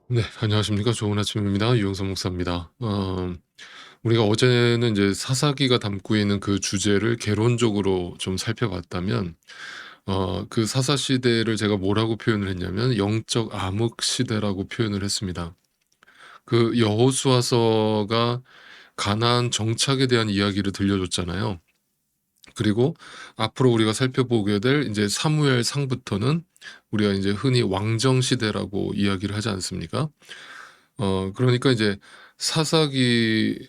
네, 안녕하십니까. 좋은 아침입니다. 유영선 목사입니다. 우리가 어제는 이제 사사기가 담고 있는 그 주제를 개론적으로 좀 살펴봤다면, 그 사사 시대를 제가 뭐라고 표현을 했냐면, 영적 암흑 시대라고 표현을 했습니다. 그 여호수아서가 가나안 정착에 대한 이야기를 들려줬잖아요. 그리고 앞으로 우리가 살펴보게 될 이제 사무엘 상부터는 우리가 이제 흔히 왕정 시대라고 이야기를 하지 않습니까? 그러니까 이제 사사기와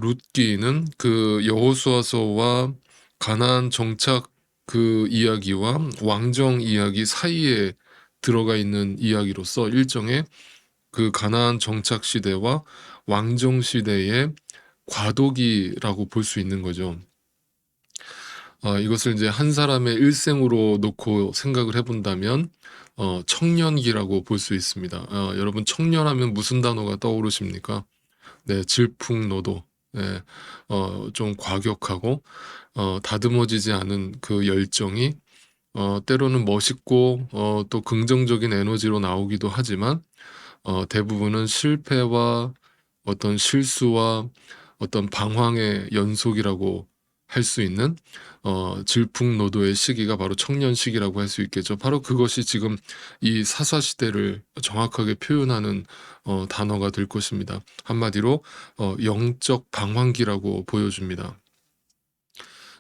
룻기는 그 여호수아서와 가나안 정착 그 이야기와 왕정 이야기 사이에 들어가 있는 이야기로서 일종의 그 가나안 정착 시대와 왕정 시대의 과도기라고 볼 수 있는 거죠. 이것을 이제 한 사람의 일생으로 놓고 생각을 해 본다면 청년기라고 볼 수 있습니다. 여러분, 청년하면 무슨 단어가 떠오르십니까? 네, 질풍노도. 네. 좀 과격하고 다듬어지지 않은 그 열정이 때로는 멋있고 또 긍정적인 에너지로 나오기도 하지만 대부분은 실패와 어떤 실수와 어떤 방황의 연속이라고 할 수 있는 질풍노도의 시기가 바로 청년 시기라고 할 수 있겠죠. 바로 그것이 지금 이 사사 시대를 정확하게 표현하는 단어가 될 것입니다. 한마디로 영적 방황기라고 보여줍니다.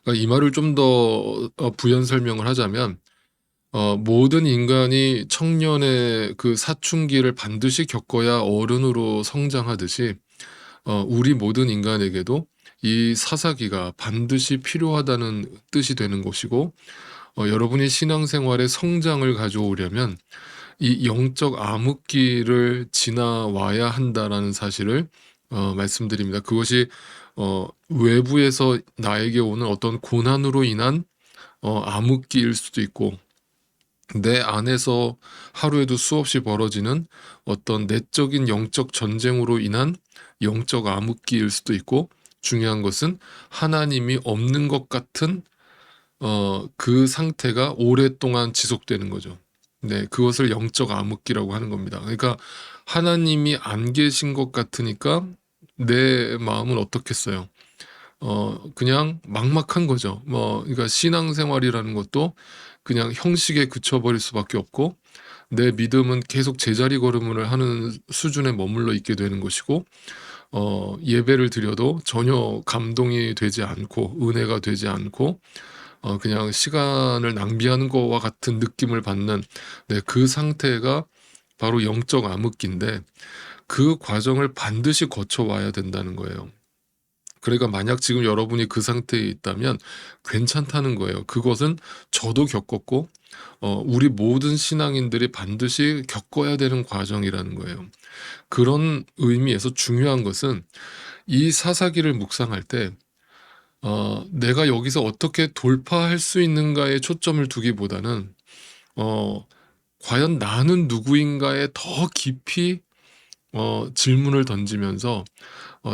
그러니까 이 말을 좀 더 부연 설명을 하자면 모든 인간이 청년의 그 사춘기를 반드시 겪어야 어른으로 성장하듯이 우리 모든 인간에게도 이 사사기가 반드시 필요하다는 뜻이 되는 것이고, 여러분이 신앙생활에 성장을 가져오려면 이 영적 암흑기를 지나와야 한다라는 사실을 말씀드립니다. 그것이 외부에서 나에게 오는 어떤 고난으로 인한 암흑기일 수도 있고, 내 안에서 하루에도 수없이 벌어지는 어떤 내적인 영적 전쟁으로 인한 영적 암흑기일 수도 있고, 중요한 것은 하나님이 없는 것 같은 그 상태가 오랫동안 지속되는 거죠. 네, 그것을 영적 암흑기라고 하는 겁니다. 그러니까 하나님이 안 계신 것 같으니까 내 마음은 어떻겠어요? 그냥 막막한 거죠. 그러니까 신앙생활이라는 것도 그냥 형식에 그쳐버릴 수밖에 없고, 내 믿음은 계속 제자리 걸음을 하는 수준에 머물러 있게 되는 것이고, 예배를 드려도 전혀 감동이 되지 않고 은혜가 되지 않고 그냥 시간을 낭비하는 거와 같은 느낌을 받는, 네, 그 상태가 바로 영적 암흑기인데, 그 과정을 반드시 거쳐와야 된다는 거예요. 그러니까 만약 지금 여러분이 그 상태에 있다면 괜찮다는 거예요. 그것은 저도 겪었고 우리 모든 신앙인들이 반드시 겪어야 되는 과정이라는 거예요. 그런 의미에서 중요한 것은 이 사사기를 묵상할 때 내가 여기서 어떻게 돌파할 수 있는가에 초점을 두기보다는 어 과연 나는 누구인가에 더 깊이 질문을 던지면서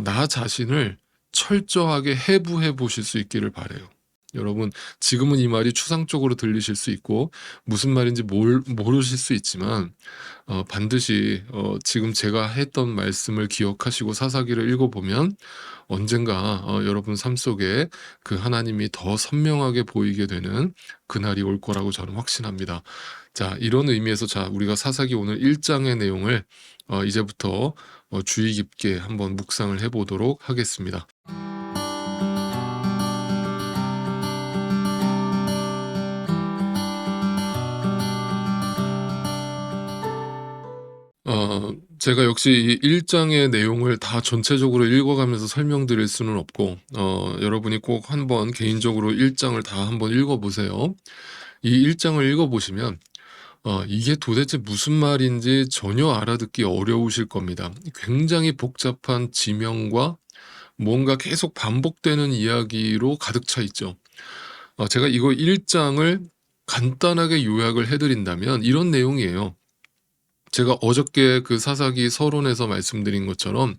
나 자신을 철저하게 해부해 보실 수 있기를 바라요. 여러분, 지금은 이 말이 추상적으로 들리실 수 있고 무슨 말인지 모르실 수 있지만 반드시 지금 제가 했던 말씀을 기억하시고 사사기를 읽어보면 언젠가 여러분 삶 속에 그 하나님이 더 선명하게 보이게 되는 그날이 올 거라고 저는 확신합니다. 자, 이런 의미에서 자, 우리가 사사기 오늘 1장의 내용을 이제부터 주의 깊게 한번 묵상을 해 보도록 하겠습니다. 제가 역시 이 1장의 내용을 다 전체적으로 읽어가면서 설명드릴 수는 없고 여러분이 꼭 한번 개인적으로 1장을 다 한번 읽어보세요. 이 1장을 읽어보시면 이게 도대체 무슨 말인지 전혀 알아듣기 어려우실 겁니다. 굉장히 복잡한 지명과 뭔가 계속 반복되는 이야기로 가득 차 있죠. 제가 이거 1장을 간단하게 요약을 해 드린다면 이런 내용이에요. 제가 어저께 그 사사기 서론에서 말씀드린 것처럼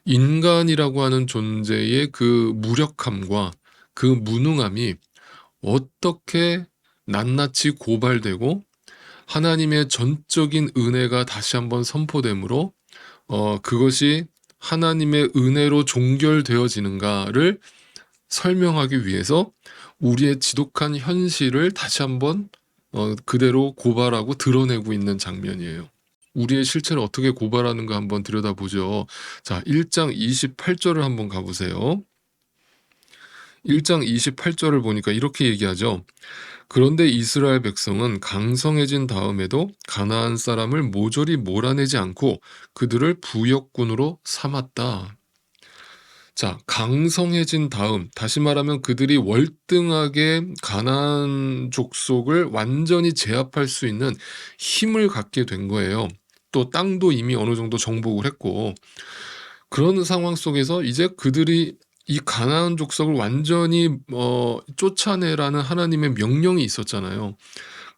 인간이라고 하는 존재의 그 무력함과 그 무능함이 어떻게 낱낱이 고발되고 하나님의 전적인 은혜가 다시 한번 선포됨으로 그것이 하나님의 은혜로 종결되어지는가를 설명하기 위해서 우리의 지독한 현실을 다시 한번 그대로 고발하고 드러내고 있는 장면이에요. 우리의 실체를 어떻게 고발하는가 한번 들여다보죠. 자, 1장 28절을 한번 가보세요. 1장 28절을 보니까 이렇게 얘기하죠. 그런데 이스라엘 백성은 강성해진 다음에도 가나안 사람을 모조리 몰아내지 않고 그들을 부역군으로 삼았다. 자, 강성해진 다음, 다시 말하면 그들이 월등하게 가나안 족속을 완전히 제압할 수 있는 힘을 갖게 된 거예요. 또 땅도 이미 어느 정도 정복을 했고, 그런 상황 속에서 이제 그들이 이 가나안 족속을 완전히 쫓아내라는 하나님의 명령이 있었잖아요.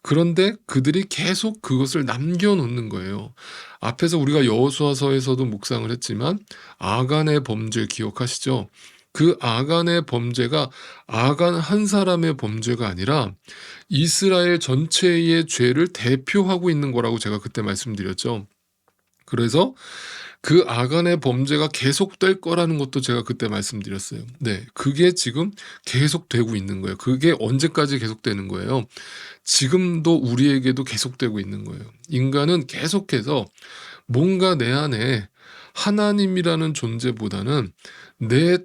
그런데 그들이 계속 그것을 남겨놓는 거예요. 앞에서 우리가 여호수아서에서도 묵상을 했지만 아간의 범죄 기억하시죠? 그 아간의 범죄가 아간 한 사람의 범죄가 아니라 이스라엘 전체의 죄를 대표하고 있는 거라고 제가 그때 말씀드렸죠. 그래서 그 아간의 범죄가 계속될 거라는 것도 제가 그때 말씀드렸어요. 네, 그게 지금 계속되고 있는 거예요. 그게 언제까지 계속되는 거예요? 지금도 우리에게도 계속되고 있는 거예요. 인간은 계속해서 뭔가 내 안에 하나님이라는 존재보다는 내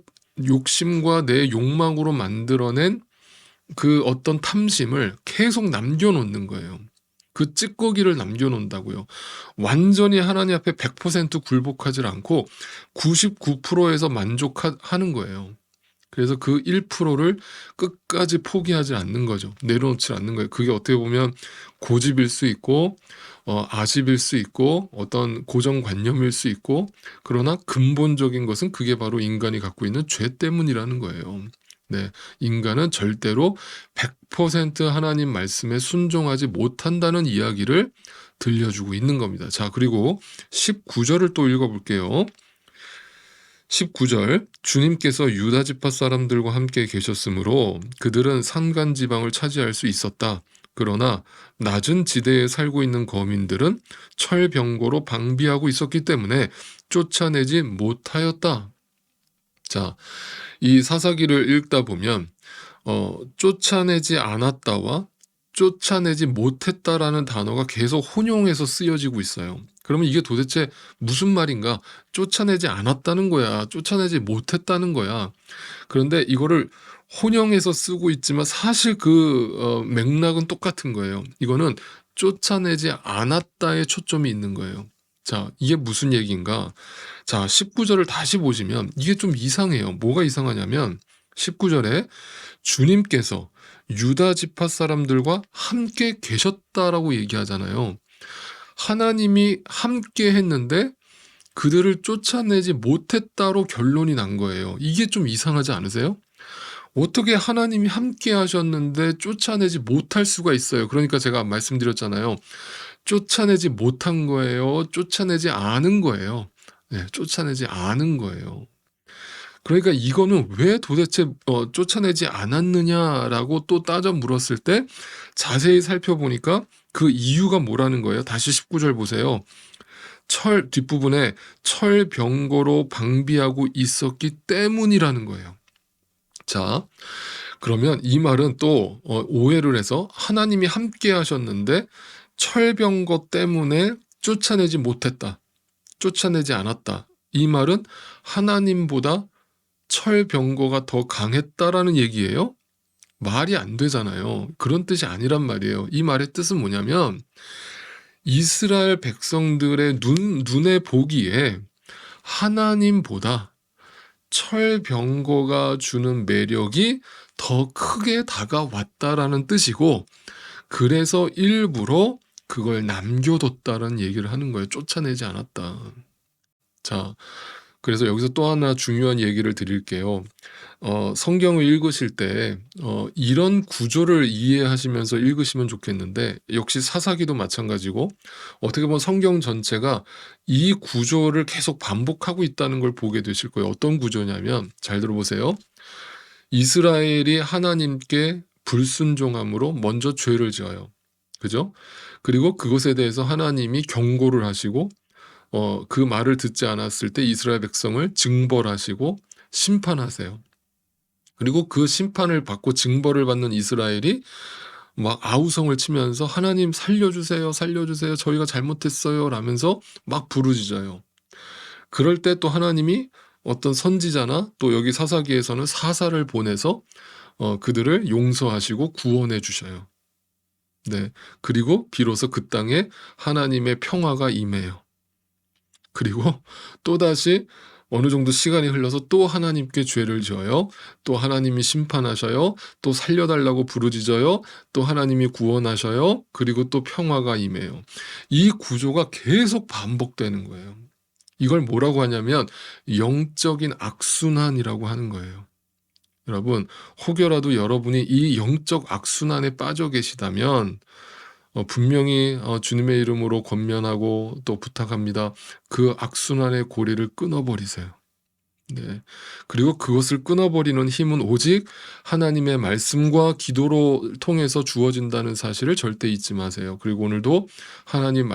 욕심과 내 욕망으로 만들어낸 그 어떤 탐심을 계속 남겨놓는 거예요. 그 찌꺼기를 남겨놓는다고요. 완전히 하나님 앞에 100% 굴복하지 않고 99%에서 만족하는 거예요. 그래서 그 1%를 끝까지 포기하지 않는 거죠. 내려놓지 않는 거예요. 그게 어떻게 보면 고집일 수 있고 아집일 수 있고 어떤 고정관념일 수 있고, 그러나 근본적인 것은 그게 바로 인간이 갖고 있는 죄 때문이라는 거예요. 네, 인간은 절대로 100% 하나님 말씀에 순종하지 못한다는 이야기를 들려주고 있는 겁니다. 자, 그리고 19절을 또 읽어볼게요. 19절, 주님께서 유다 지파 사람들과 함께 계셨으므로 그들은 산간 지방을 차지할 수 있었다. 그러나 낮은 지대에 살고 있는 거민들은 철병거로 방비하고 있었기 때문에 쫓아내지 못하였다. 자, 이 사사기를 읽다 보면 쫓아내지 않았다와 쫓아내지 못했다라는 단어가 계속 혼용해서 쓰여지고 있어요. 그러면 이게 도대체 무슨 말인가? 쫓아내지 않았다는 거야, 쫓아내지 못했다는 거야. 그런데 이거를 혼용해서 쓰고 있지만 사실 그 맥락은 똑같은 거예요. 이거는 쫓아내지 않았다에 초점이 있는 거예요. 자, 이게 무슨 얘기인가? 자, 19절을 다시 보시면 이게 좀 이상해요. 뭐가 이상하냐면 19절에 주님께서 유다 지파 사람들과 함께 계셨다라고 얘기하잖아요. 하나님이 함께 했는데 그들을 쫓아내지 못했다로 결론이 난 거예요. 이게 좀 이상하지 않으세요? 어떻게 하나님이 함께 하셨는데 쫓아내지 못할 수가 있어요? 그러니까 제가 말씀드렸잖아요. 쫓아내지 못한 거예요? 쫓아내지 않은 거예요? 네, 쫓아내지 않은 거예요. 그러니까 이거는 왜 도대체 쫓아내지 않았느냐라고 또 따져 물었을 때 자세히 살펴보니까 그 이유가 뭐라는 거예요? 다시 19절 보세요. 철 뒷부분에 철병거로 방비하고 있었기 때문이라는 거예요. 자, 그러면 이 말은 또 오해를 해서 하나님이 함께 하셨는데 철병거 때문에 쫓아내지 못했다, 쫓아내지 않았다. 이 말은 하나님보다 철병거가 더 강했다라는 얘기예요? 말이 안 되잖아요. 그런 뜻이 아니란 말이에요. 이 말의 뜻은 뭐냐면 이스라엘 백성들의 눈에 보기에 하나님보다 철병거가 주는 매력이 더 크게 다가왔다라는 뜻이고, 그래서 일부러 그걸 남겨뒀다라는 얘기를 하는 거예요. 쫓아내지 않았다. 자, 그래서 여기서 또 하나 중요한 얘기를 드릴게요. 성경을 읽으실 때 이런 구조를 이해하시면서 읽으시면 좋겠는데, 역시 사사기도 마찬가지고 어떻게 보면 성경 전체가 이 구조를 계속 반복하고 있다는 걸 보게 되실 거예요. 어떤 구조냐면 잘 들어보세요. 이스라엘이 하나님께 불순종함으로 먼저 죄를 지어요. 그죠? 그리고 그것에 대해서 하나님이 경고를 하시고 그 말을 듣지 않았을 때 이스라엘 백성을 징벌하시고 심판하세요. 그리고 그 심판을 받고 징벌을 받는 이스라엘이 막 아우성을 치면서 "하나님 살려주세요, 살려주세요. 저희가 잘못했어요." 라면서 막 부르짖어요. 그럴 때 또 하나님이 어떤 선지자나 또 여기 사사기에서는 사사를 보내서 그들을 용서하시고 구원해 주셔요. 네. 그리고 비로소 그 땅에 하나님의 평화가 임해요. 그리고 또다시 어느 정도 시간이 흘러서 또 하나님께 죄를 지어요. 또 하나님이 심판하셔요. 또 살려달라고 부르짖어요. 또 하나님이 구원하셔요. 그리고 또 평화가 임해요. 이 구조가 계속 반복되는 거예요. 이걸 뭐라고 하냐면 영적인 악순환이라고 하는 거예요. 여러분, 혹여라도 여러분이 이 영적 악순환에 빠져 계시다면 분명히 주님의 이름으로 권면하고 또 부탁합니다. 그 악순환의 고리를 끊어버리세요. 네. 그리고 그것을 끊어버리는 힘은 오직 하나님의 말씀과 기도로 통해서 주어진다는 사실을 절대 잊지 마세요. 그리고 오늘도 하나님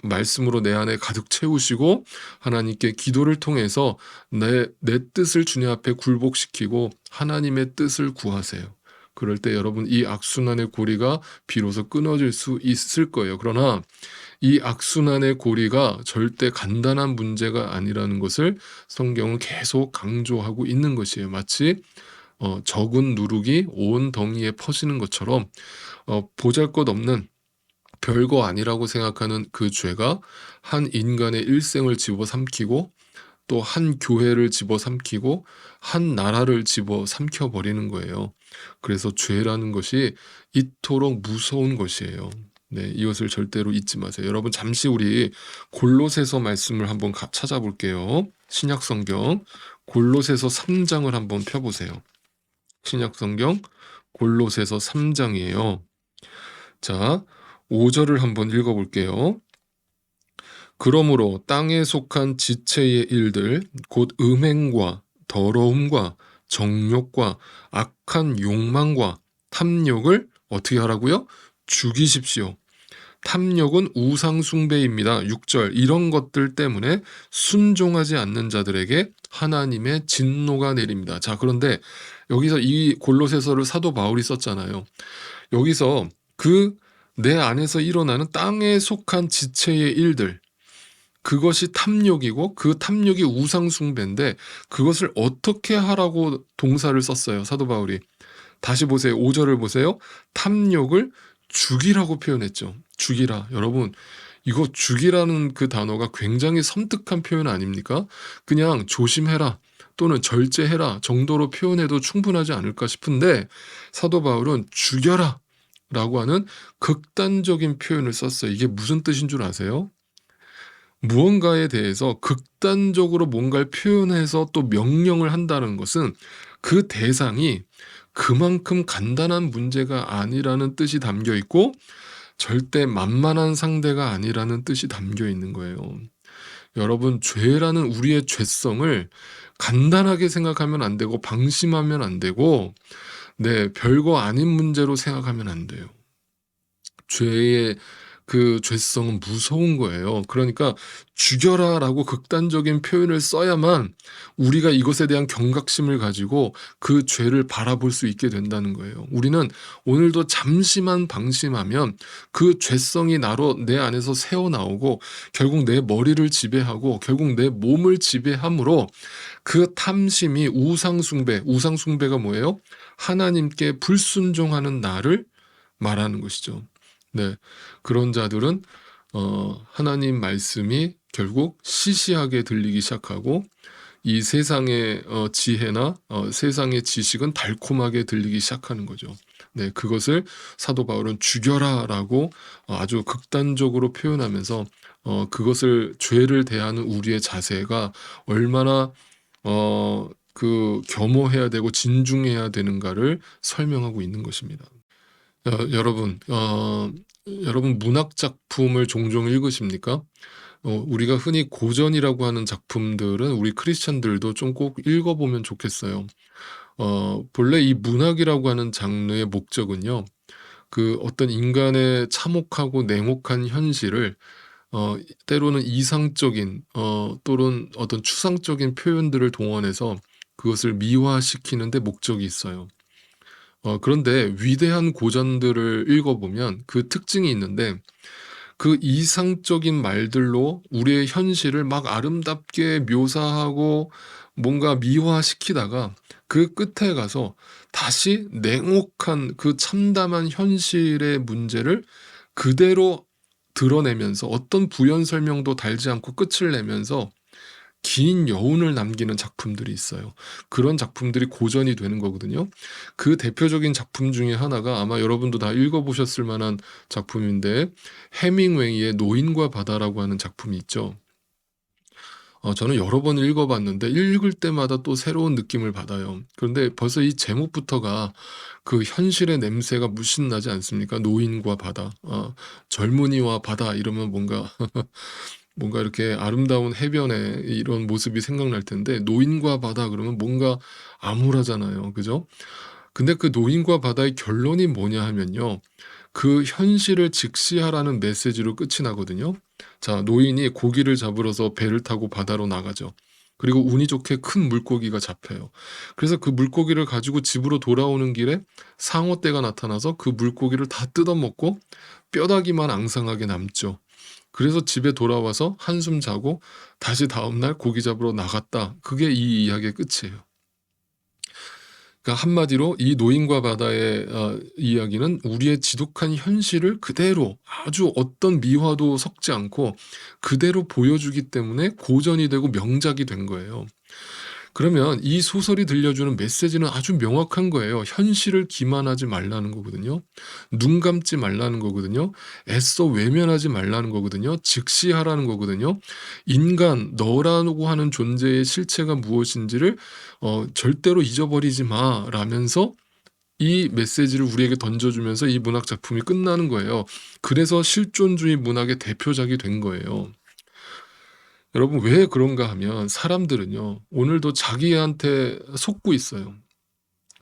말씀으로 내 안에 가득 채우시고 하나님께 기도를 통해서 내 뜻을 주님 앞에 굴복시키고 하나님의 뜻을 구하세요. 그럴 때 여러분 이 악순환의 고리가 비로소 끊어질 수 있을 거예요. 그러나 이 악순환의 고리가 절대 간단한 문제가 아니라는 것을 성경은 계속 강조하고 있는 것이에요. 마치 적은 누룩이 온 덩이에 퍼지는 것처럼 보잘것없는 별거 아니라고 생각하는 그 죄가 한 인간의 일생을 집어삼키고 또 한 교회를 집어삼키고 한 나라를 집어삼켜 버리는 거예요. 그래서 죄라는 것이 이토록 무서운 것이에요. 네, 이것을 절대로 잊지 마세요. 여러분 잠시 우리 골로새서 말씀을 한번 찾아볼게요. 신약 성경 골로새서 3장을 한번 펴보세요. 신약 성경 골로새서 3장이에요. 자, 5절을 한번 읽어볼게요. 그러므로 땅에 속한 지체의 일들 곧 음행과 더러움과 정욕과 악한 욕망과 탐욕을 어떻게 하라고요? 죽이십시오. 탐욕은 우상 숭배입니다. 6절 이런 것들 때문에 순종하지 않는 자들에게 하나님의 진노가 내립니다. 자, 그런데 여기서 이 골로새서를 사도 바울이 썼잖아요. 여기서 그 내 안에서 일어나는 땅에 속한 지체의 일들 그것이 탐욕이고 그 탐욕이 우상 숭배인데 그것을 어떻게 하라고 동사를 썼어요. 사도 바울이. 다시 보세요. 5절을 보세요. 탐욕을 죽이라고 표현했죠. 죽이라. 여러분 이거 죽이라는 그 단어가 굉장히 섬뜩한 표현 아닙니까? 그냥 조심해라 또는 절제해라 정도로 표현해도 충분하지 않을까 싶은데 사도 바울은 죽여라 라고 하는 극단적인 표현을 썼어요. 이게 무슨 뜻인 줄 아세요? 무언가에 대해서 극단적으로 뭔가를 표현해서 또 명령을 한다는 것은 그 대상이 그만큼 간단한 문제가 아니라는 뜻이 담겨 있고 절대 만만한 상대가 아니라는 뜻이 담겨 있는 거예요. 여러분, 죄라는 우리의 죄성을 간단하게 생각하면 안 되고 방심하면 안 되고 별거 아닌 문제로 생각하면 안 돼요. 죄의 그 죄성은 무서운 거예요. 그러니까 죽여라라고 극단적인 표현을 써야만 우리가 이것에 대한 경각심을 가지고 그 죄를 바라볼 수 있게 된다는 거예요. 우리는 오늘도 잠시만 방심하면 그 죄성이 내 안에서 새어나오고 결국 내 머리를 지배하고 결국 내 몸을 지배함으로 그 탐심이 우상숭배가 뭐예요? 하나님께 불순종하는 나를 말하는 것이죠. 네, 그런 자들은 하나님 말씀이 결국 시시하게 들리기 시작하고 이 세상의 지혜나 세상의 지식은 달콤하게 들리기 시작하는 거죠. 네, 그것을 사도 바울은 죽여라라고 아주 극단적으로 표현하면서 그것을 죄를 대하는 우리의 자세가 얼마나 겸허해야 되고 진중해야 되는가를 설명하고 있는 것입니다. 여러분, 여러분 문학 작품을 종종 읽으십니까? 우리가 흔히 고전이라고 하는 작품들은 우리 크리스찬들도 좀 꼭 읽어보면 좋겠어요. 본래 이 문학이라고 하는 장르의 목적은요, 그 어떤 인간의 참혹하고 냉혹한 현실을 때로는 이상적인 또는 어떤 추상적인 표현들을 동원해서 그것을 미화시키는 데 목적이 있어요. 그런데 위대한 고전들을 읽어보면 그 특징이 있는데, 그 이상적인 말들로 우리의 현실을 막 아름답게 묘사하고 뭔가 미화시키다가 그 끝에 가서 다시 냉혹한 그 참담한 현실의 문제를 그대로 드러내면서 어떤 부연 설명도 달지 않고 끝을 내면서 긴 여운을 남기는 작품들이 있어요. 그런 작품들이 고전이 되는 거거든요. 그 대표적인 작품 중에 하나가 아마 여러분도 다 읽어보셨을 만한 작품인데, 해밍웨이의 노인과 바다라고 하는 작품이 있죠. 저는 여러 번 읽어봤는데 읽을 때마다 또 새로운 느낌을 받아요. 그런데 벌써 이 제목부터가 그 현실의 냄새가 물씬 나지 않습니까? 노인과 바다. 젊은이와 바다 이러면 뭔가 이렇게 아름다운 해변의 이런 모습이 생각날 텐데, 노인과 바다 그러면 뭔가 암울하잖아요. 그죠? 근데 그 노인과 바다의 결론이 뭐냐 하면요, 그 현실을 직시하라는 메시지로 끝이 나거든요. 자, 노인이 고기를 잡으러서 배를 타고 바다로 나가죠. 그리고 운이 좋게 큰 물고기가 잡혀요. 그래서 그 물고기를 가지고 집으로 돌아오는 길에 상어떼가 나타나서 그 물고기를 다 뜯어먹고 뼈다귀만 앙상하게 남죠. 그래서 집에 돌아와서 한숨 자고 다시 다음날 고기 잡으러 나갔다. 그게 이 이야기의 끝이에요. 그러니까 한마디로 이 노인과 바다의 이야기는 우리의 지독한 현실을 그대로 아주 어떤 미화도 섞지 않고 그대로 보여주기 때문에 고전이 되고 명작이 된 거예요. 그러면 이 소설이 들려주는 메시지는 아주 명확한 거예요. 현실을 기만하지 말라는 거거든요. 눈 감지 말라는 거거든요. 애써 외면하지 말라는 거거든요. 직시하라는 거거든요. 인간, 너라고 하는 존재의 실체가 무엇인지를 절대로 잊어버리지 마라면서 이 메시지를 우리에게 던져주면서 이 문학 작품이 끝나는 거예요. 그래서 실존주의 문학의 대표작이 된 거예요. 여러분, 왜 그런가 하면 사람들은요, 오늘도 자기한테 속고 있어요.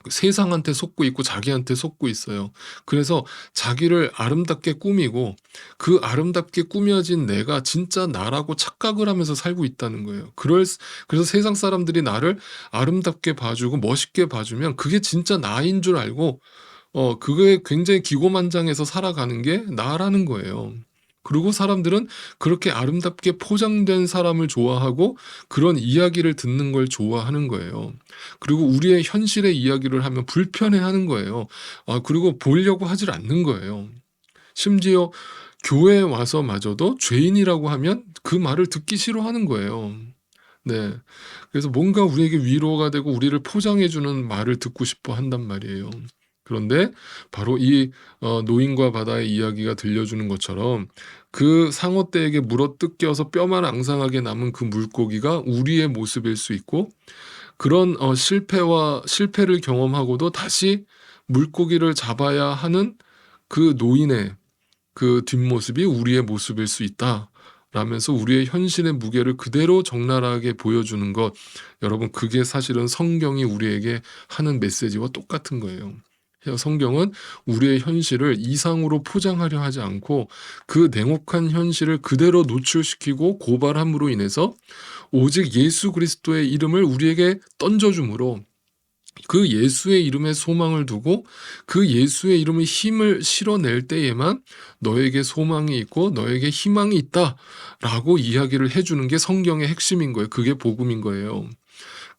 세상한테 속고 있고 자기한테 속고 있어요. 그래서 자기를 아름답게 꾸미고 그 아름답게 꾸며진 내가 진짜 나라고 착각을 하면서 살고 있다는 거예요. 그래서 세상 사람들이 나를 아름답게 봐주고 멋있게 봐주면 그게 진짜 나인 줄 알고 그게 굉장히 기고만장해서 살아가는 게 나라는 거예요. 그리고 사람들은 그렇게 아름답게 포장된 사람을 좋아하고 그런 이야기를 듣는 걸 좋아하는 거예요. 그리고 우리의 현실의 이야기를 하면 불편해하는 거예요. 그리고 보려고 하질 않는 거예요. 심지어 교회에 와서마저도 죄인이라고 하면 그 말을 듣기 싫어하는 거예요. 네. 그래서 뭔가 우리에게 위로가 되고 우리를 포장해 주는 말을 듣고 싶어 한단 말이에요. 그런데 바로 이 노인과 바다의 이야기가 들려주는 것처럼 그 상어떼에게 물어뜯겨서 뼈만 앙상하게 남은 그 물고기가 우리의 모습일 수 있고, 그런 실패를 경험하고도 다시 물고기를 잡아야 하는 그 노인의 그 뒷모습이 우리의 모습일 수 있다. 라면서 우리의 현실의 무게를 그대로 적나라하게 보여주는 것, 여러분, 그게 사실은 성경이 우리에게 하는 메시지와 똑같은 거예요. 성경은 우리의 현실을 이상으로 포장하려 하지 않고 그 냉혹한 현실을 그대로 노출시키고 고발함으로 인해서 오직 예수 그리스도의 이름을 우리에게 던져줌으로 그 예수의 이름에 소망을 두고 그 예수의 이름의 힘을 실어낼 때에만 너에게 소망이 있고 너에게 희망이 있다라고 이야기를 해주는 게 성경의 핵심인 거예요. 그게 복음인 거예요.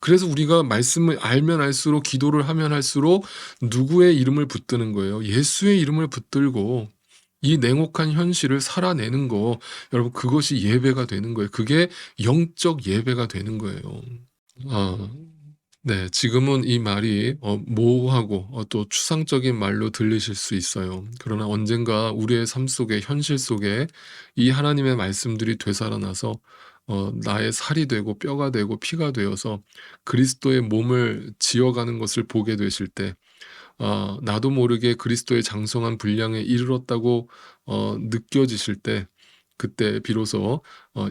그래서 우리가 말씀을 알면 알수록, 기도를 하면 할수록 누구의 이름을 붙드는 거예요? 예수의 이름을 붙들고 이 냉혹한 현실을 살아내는 거, 여러분, 그것이 예배가 되는 거예요. 그게 영적 예배가 되는 거예요. 아. 네. 지금은 이 말이 모호하고 또 추상적인 말로 들리실 수 있어요. 그러나 언젠가 우리의 삶 속에, 현실 속에 이 하나님의 말씀들이 되살아나서 나의 살이 되고 뼈가 되고 피가 되어서 그리스도의 몸을 지어가는 것을 보게 되실 때, 나도 모르게 그리스도의 장성한 분량에 이르렀다고 느껴지실 때, 그때 비로소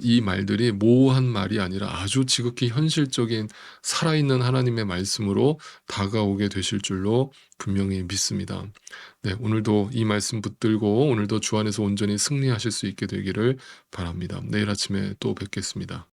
이 말들이 모호한 말이 아니라 아주 지극히 현실적인 살아있는 하나님의 말씀으로 다가오게 되실 줄로 분명히 믿습니다. 네, 오늘도 이 말씀 붙들고 오늘도 주 안에서 온전히 승리하실 수 있게 되기를 바랍니다. 내일 아침에 또 뵙겠습니다.